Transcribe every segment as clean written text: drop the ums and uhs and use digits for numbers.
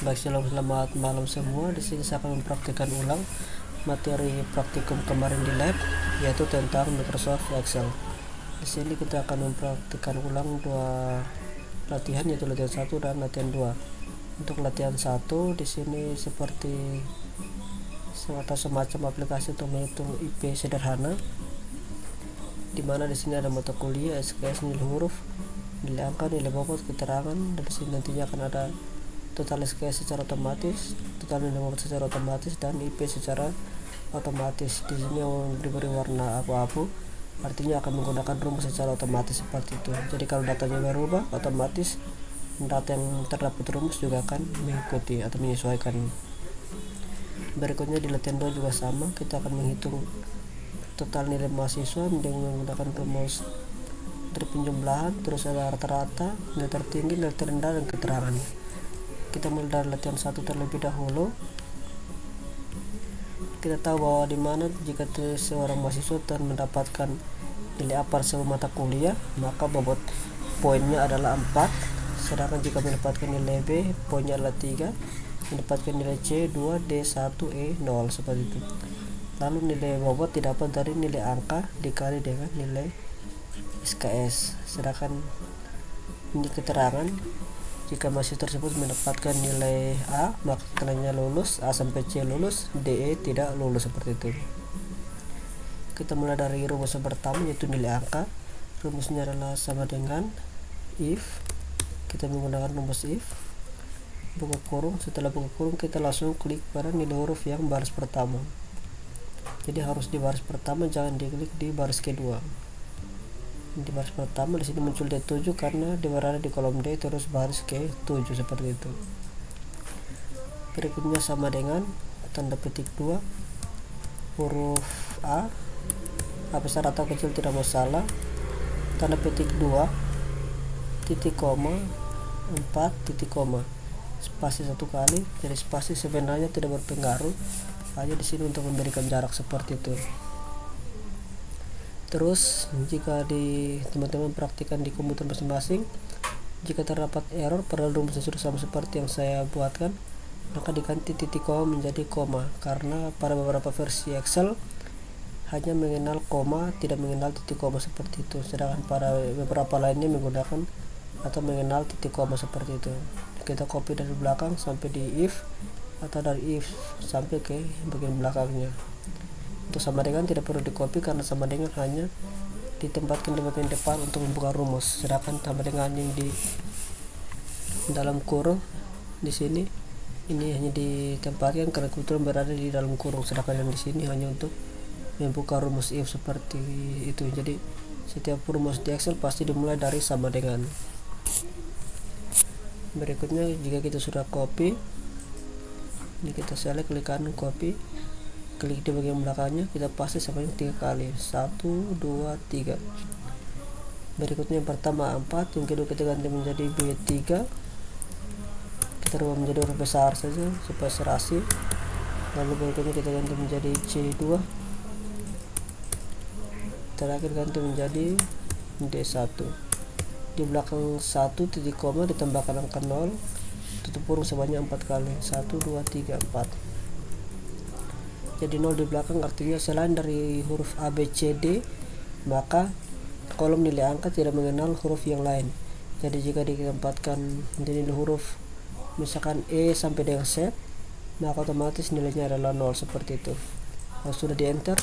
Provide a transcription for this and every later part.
Baik, selamat malam semua. Di sini saya akan mempraktikkan ulang materi praktikum kemarin di lab, yaitu tentang Microsoft Excel. Di sini kita akan mempraktikkan ulang dua latihan, yaitu latihan 1 dan latihan 2. Untuk latihan 1 di sini seperti semacam aplikasi untuk menghitung IP sederhana, di mana di sini ada mata kuliah, SKS, nilai huruf, nilai angka, nilai bobot, keterangan, dan di sini nantinya akan ada total SKS secara otomatis, total nilai bobot secara otomatis, dan IP secara otomatis. Di sini yang diberi warna abu-abu artinya akan menggunakan rumus secara otomatis seperti itu. Jadi kalau datanya berubah, otomatis data yang terdapat rumus juga akan mengikuti atau menyesuaikan. Berikutnya di latihan 2 juga sama, kita akan menghitung total nilai mahasiswa dengan menggunakan rumus dari penjumlahan, terus ada rata-rata, nilai tertinggi, nilai terendah, dan keterangan. Kita mulai dari latihan 1 terlebih dahulu. Kita tahu bahwa dimana jika seorang mahasiswa telah mendapatkan nilai A pada sebuah mata kuliah, maka bobot poinnya adalah 4. Sedangkan jika mendapatkan nilai B, poinnya adalah 3. Mendapatkan nilai C 2, D 1, E 0, seperti itu. Lalu nilai bobot didapat dari nilai angka dikali dengan nilai SKS. Sedangkan ini keterangan, jika mahasiswa tersebut mendapatkan nilai A, maka kenanya lulus, A sampai C lulus, DE tidak lulus, seperti itu. Kita mulai dari rumus yang pertama, yaitu nilai angka. Rumusnya adalah sama dengan if. Kita menggunakan rumus if, buka kurung. Setelah buka kurung, kita langsung klik pada nilai huruf yang baris pertama. Jadi harus di baris pertama, jangan diklik di baris kedua. Di baris pertama di sini muncul D7 karena dia berada di kolom D, terus baris ke-7, seperti itu. Berikutnya sama dengan tanda petik 2, huruf A besar atau kecil tidak masalah, tanda petik 2, titik koma, 4 titik koma, spasi 1 kali. Jadi spasi sebenarnya tidak berpengaruh, hanya di sini untuk memberikan jarak, seperti itu. Terus jika teman-teman praktikkan di komputer masing-masing, jika terdapat error pada rumus yang sudah sama seperti yang saya buatkan, maka diganti titik koma menjadi koma, karena pada beberapa versi Excel hanya mengenal koma, tidak mengenal titik koma, seperti itu. Sedangkan pada beberapa lainnya menggunakan atau mengenal titik koma, seperti itu. Kita copy dari belakang sampai di if, atau dari if sampai ke bagian belakangnya. Untuk sama dengan tidak perlu di copy, karena sama dengan hanya ditempatkan di bagian depan untuk membuka rumus. Sedangkan sama dengan yang di dalam kurung di sini, ini hanya ditempatkan karena kebetulan berada di dalam kurung. Sedangkan yang di sini hanya untuk membuka rumus if, seperti itu. Jadi setiap rumus di Excel pasti dimulai dari sama dengan. Berikutnya jika kita sudah copy, ini kita select, klik kanan copy, klik di bagian belakangnya, kita paste sebanyak 3 kali, 1, 2, 3. Berikutnya yang pertama 4, yang kedua kita ganti menjadi B3, kita rubah menjadi huruf besar saja supaya serasi. Lalu berikutnya kita ganti menjadi C2, terakhir ganti menjadi D1. Di belakang 1 titik koma ditambahkan angka 0, tutup kurung sebanyak 4 kali, 1, 2, 3, 4. Jadi 0 di belakang artinya selain dari huruf A, B, C, D, maka kolom nilai angka tidak mengenal huruf yang lain. Jadi jika ditempatkan nilai huruf misalkan E sampai dengan Z, maka otomatis nilainya adalah 0, seperti itu. Kalau sudah di enter,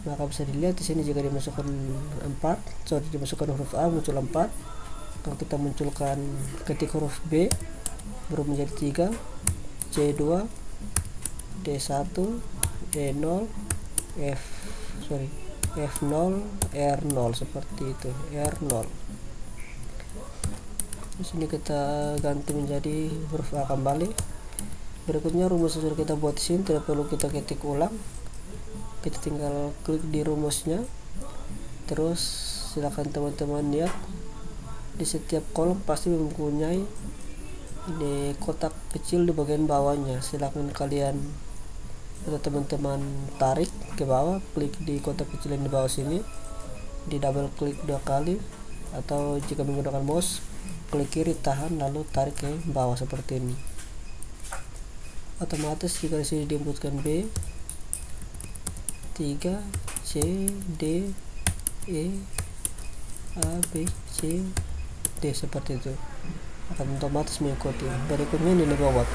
maka bisa dilihat di sini jika dimasukkan dimasukkan huruf A muncul 4. Kalau kita munculkan ketik huruf B berubah menjadi 3, C2, D1, E0, F0, R0, seperti itu, R0. Di sini kita ganti menjadi huruf A kembali. Berikutnya rumus yang sudah kita buat di sini tidak perlu kita ketik ulang. Kita tinggal klik di rumusnya. Terus silakan teman-teman lihat di setiap kolom pasti mempunyai di kotak kecil di bagian bawahnya. Silakan kalian atau teman-teman tarik ke bawah, klik di kotak kecil yang di bawah sini, di double klik 2 kali, atau jika menggunakan mouse klik kiri tahan lalu tarik ke bawah seperti ini. Otomatis jika di sini diinputkan B, 3, C, D, E, A, B, C, D, seperti itu akan otomatis mengikuti. Berikutnya nilai bobot.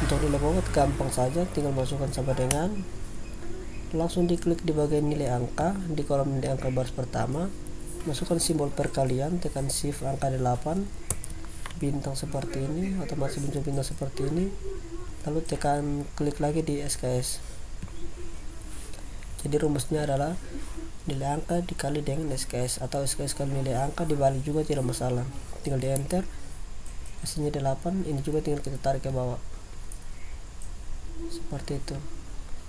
Untuk nilai bobot gampang saja, tinggal masukkan sama dengan, langsung diklik di bagian nilai angka di kolom nilai angka baris pertama, masukkan simbol perkalian, tekan shift angka 8, bintang seperti ini, otomatis muncul bintang seperti ini, lalu tekan klik lagi di SKS. Jadi rumusnya adalah nilai angka dikali dengan SKS, atau SKS kali nilai angka dibalik juga tidak masalah, tinggal di enter. Hasilnya 8, ini juga tinggal kita tarik ke bawah seperti itu.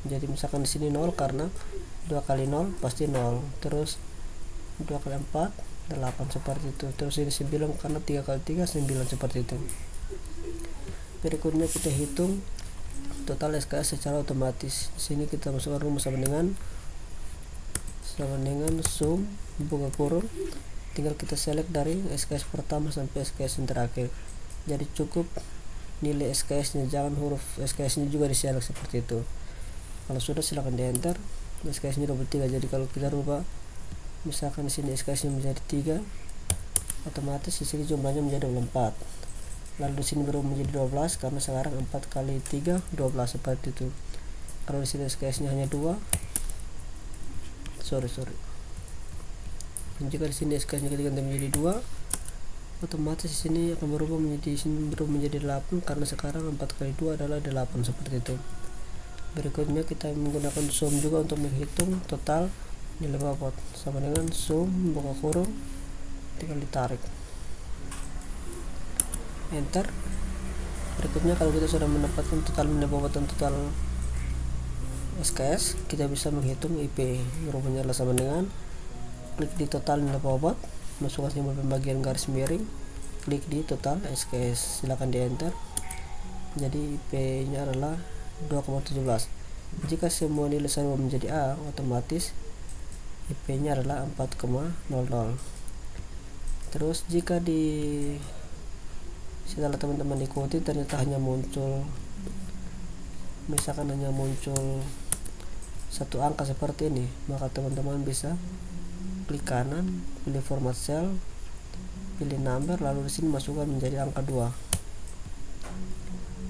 Jadi misalkan di sini 0 karena 2 kali 0 pasti 0, terus 2 kali 4 8 seperti itu, terus ini 9 karena 3 kali 3 9 seperti itu. Berikutnya kita hitung total SKS secara otomatis. Di sini kita masukkan rumus sama dengan sum buka kurung, tinggal kita select dari SKS pertama sampai SKS yang terakhir. Jadi cukup nilai SKS nya, jangan huruf SKS nya juga diselect seperti itu. Kalau sudah silahkan di enter. SKS nya 23, jadi kalau kita rubah misalkan di sini SKS nya menjadi 3, otomatis di sini jumlahnya menjadi 24. Lalu di sini berubah menjadi 12 karena sekarang 4 kali 3 12 seperti itu. Kalau di sini SKS nya hanya 2, jika di sini SKS nya diganti menjadi 2, otomatis di sini akan berubah menjadi 8 karena sekarang 4 kali 2 adalah 8 seperti itu. Berikutnya kita menggunakan sum juga untuk menghitung total nilai bobot, sama dengan sum buka kurung, tinggal ditarik enter. Berikutnya kalau kita sudah mendapatkan total nilai bobot dan total SKS, kita bisa menghitung IP. Rumusnya adalah sama dengan klik di total nilai bobot, masukkan simbol pembagian garis miring, klik di total SKS, silakan di enter. Jadi IP nya adalah 2,17. Jika semua nilai sama menjadi A, otomatis IP nya adalah 4,00. Terus jika setelah teman-teman ikuti ternyata hanya muncul, misalkan hanya muncul satu angka seperti ini, maka teman-teman bisa klik kanan, pilih format cell, pilih number, lalu di sini masukkan menjadi angka 2.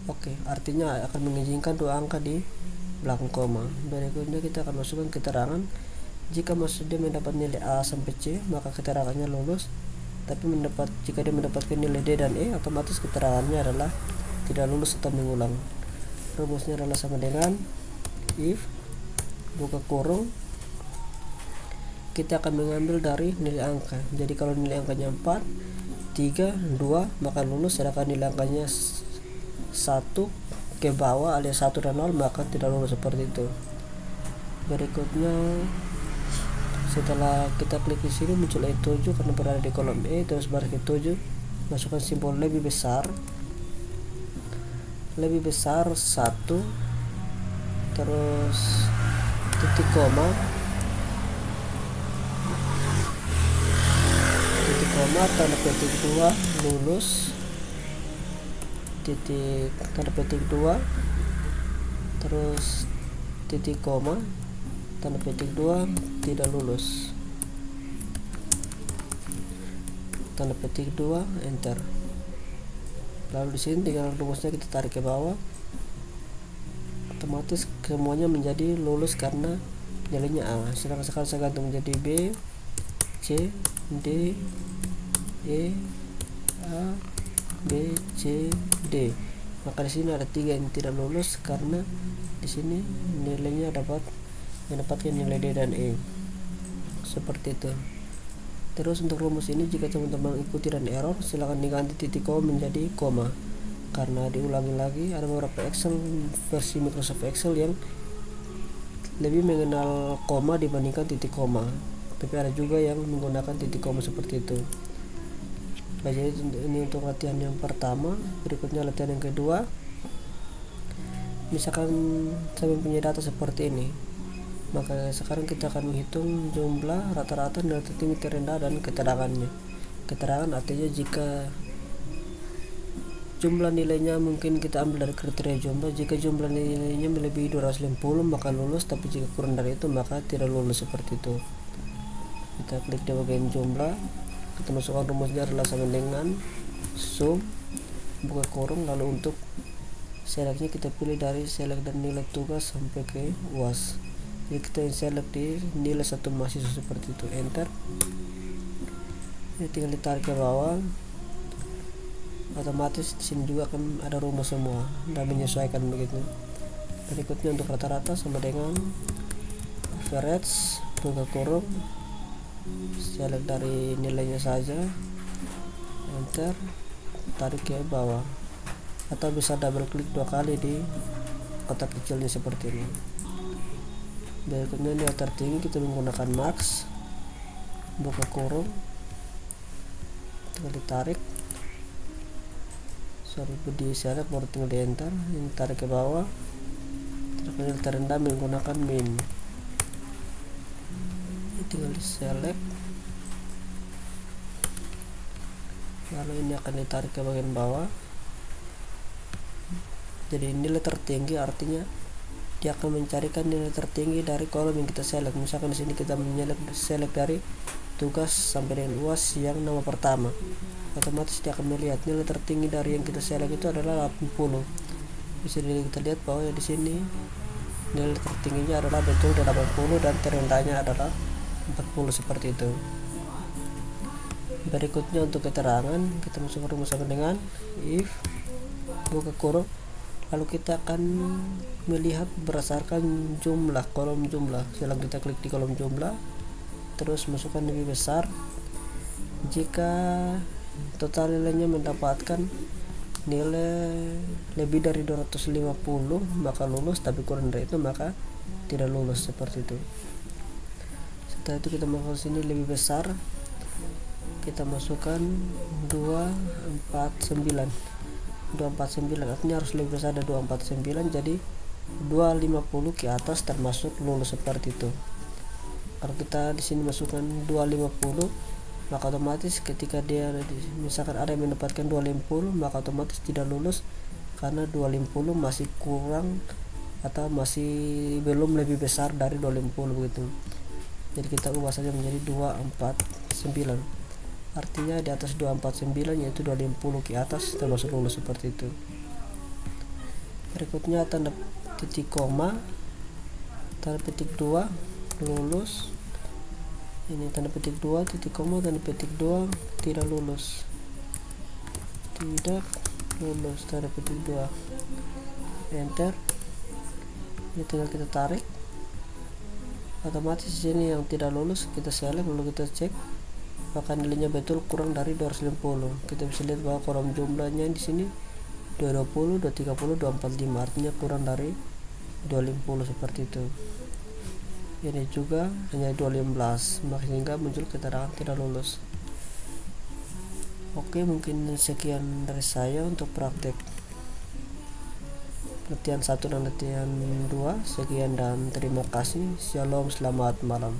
Oke, artinya akan mengizinkan 2 angka di belakang koma. Berikutnya kita akan masukkan keterangan. Jika dia mendapat nilai A sampai C, maka keterangannya lulus. Tapi jika dia mendapatkan nilai D dan E, otomatis keterangannya adalah tidak lulus atau mengulang. Rumusnya adalah sama dengan if buka kurung, kita akan mengambil dari nilai angka. Jadi kalau nilai angkanya 4, 3, 2 maka lulus, sedangkan nilai angkanya 1 ke bawah alias 1 dan 0 maka tidak lulus, seperti itu. Berikutnya setelah kita klik di sini muncul E7 karena berada di kolom E, terus baris ke-7 masukkan simbol lebih besar 1, terus titik koma tanda petik 2 lulus, titik tanda petik 2, terus titik koma tanda petik 2 tidak lulus, tanda petik 2 enter. Lalu di sini tinggal rumusnya kita tarik ke bawah, otomatis semuanya menjadi lulus karena nilainya A. Sedangkan sekarang saya ganti menjadi B, C, D, E, A, B, C, D. Maka di sini ada 3 yang tidak lulus karena di sini nilainya mendapatkan nilai D dan E. Seperti itu. Terus untuk rumus ini jika teman-teman ikuti dan error, silakan diganti titik koma menjadi koma. Karena diulangi lagi, ada beberapa versi Microsoft Excel yang lebih mengenal koma dibandingkan titik koma. Tapi ada juga yang menggunakan titik koma seperti itu. Nah, jadi ini untuk latihan yang pertama. Berikutnya latihan yang kedua. Misalkan saya mempunyai data seperti ini, maka sekarang kita akan menghitung jumlah rata-rata, nilai tertinggi, terendah, dan keterangannya. Keterangan artinya jika jumlah nilainya mungkin kita ambil dari kriteria jumlah. Jika jumlah nilainya melebihi 250 maka lulus, tapi jika kurang dari itu maka tidak lulus, seperti itu. Kita klik di bagian jumlah, kita masukkan rumusnya adalah sama dengan sum buka kurung, lalu untuk selectnya kita pilih dari select dan nilai tugas sampai ke UAS. Jadi kita select di nilai satu mahasiswa, seperti itu, enter. Ini tinggal ditarik ke bawah, otomatis di sini juga akan ada rumus semua dan menyesuaikan begitu. Berikutnya untuk rata-rata sama dengan average buka kurung, select dari nilainya saja, enter, tarik ke bawah, atau bisa double klik 2 kali di kotak kecilnya seperti ini. Berikutnya nilai tertinggi kita menggunakan max buka kurung, tinggal ditarik, di select baru tinggal di enter, ini tarik ke bawah. Nilai terendah menggunakan min, ini tinggal di select, lalu ini akan ditarik ke bagian bawah. Jadi nilai tertinggi artinya dia akan mencarikan nilai tertinggi dari kolom yang kita select. Misalkan di sini kita select dari tugas sampai dengan UAS yang nama pertama, otomatis dia akan melihat nilai tertinggi dari yang kita select itu adalah 80. Bisa kita lihat bahwa di sini nilai tertingginya adalah betul 80 dan terendahnya adalah 40, seperti itu. Berikutnya untuk keterangan, kita masuk rumus sama dengan if buka kurung, lalu kita akan melihat berdasarkan jumlah, kolom jumlah. Setelah kita klik di kolom jumlah, terus masukkan lebih besar. Jika total nilainya mendapatkan nilai lebih dari 250 maka lulus, tapi kurang dari itu maka tidak lulus, seperti itu. Setelah itu kita masuk sini lebih besar, kita masukkan 249 artinya harus lebih besar dari 249, jadi 250 ke atas termasuk lulus, seperti itu. Kalau kita di sini masukkan 250 maka otomatis ketika dia misalkan ada yang mendapatkan 250 maka otomatis tidak lulus, karena 250 masih kurang atau masih belum lebih besar dari 250 begitu. Jadi kita ubah saja menjadi 249, artinya di atas 249 yaitu 250 ke atas termasuk lulus, seperti itu. Berikutnya tanda titik koma, tanda petik 2 lulus, ini tanda petik 2 titik koma, tanda petik 2 tidak lulus, tanda petik 2, enter. Ini tinggal kita tarik, otomatis sini yang tidak lulus kita select, lalu kita cek apakah nilainya betul kurang dari 250. Kita bisa lihat bahwa kolom jumlahnya di sini 220, 230, 245, artinya kurang dari 250, seperti itu. Ini juga hanya 215, maka sehingga muncul keterangan tidak lulus. Oke, mungkin sekian dari saya untuk praktek latihan 1 dan latihan 2. Sekian dan terima kasih. Shalom, selamat malam.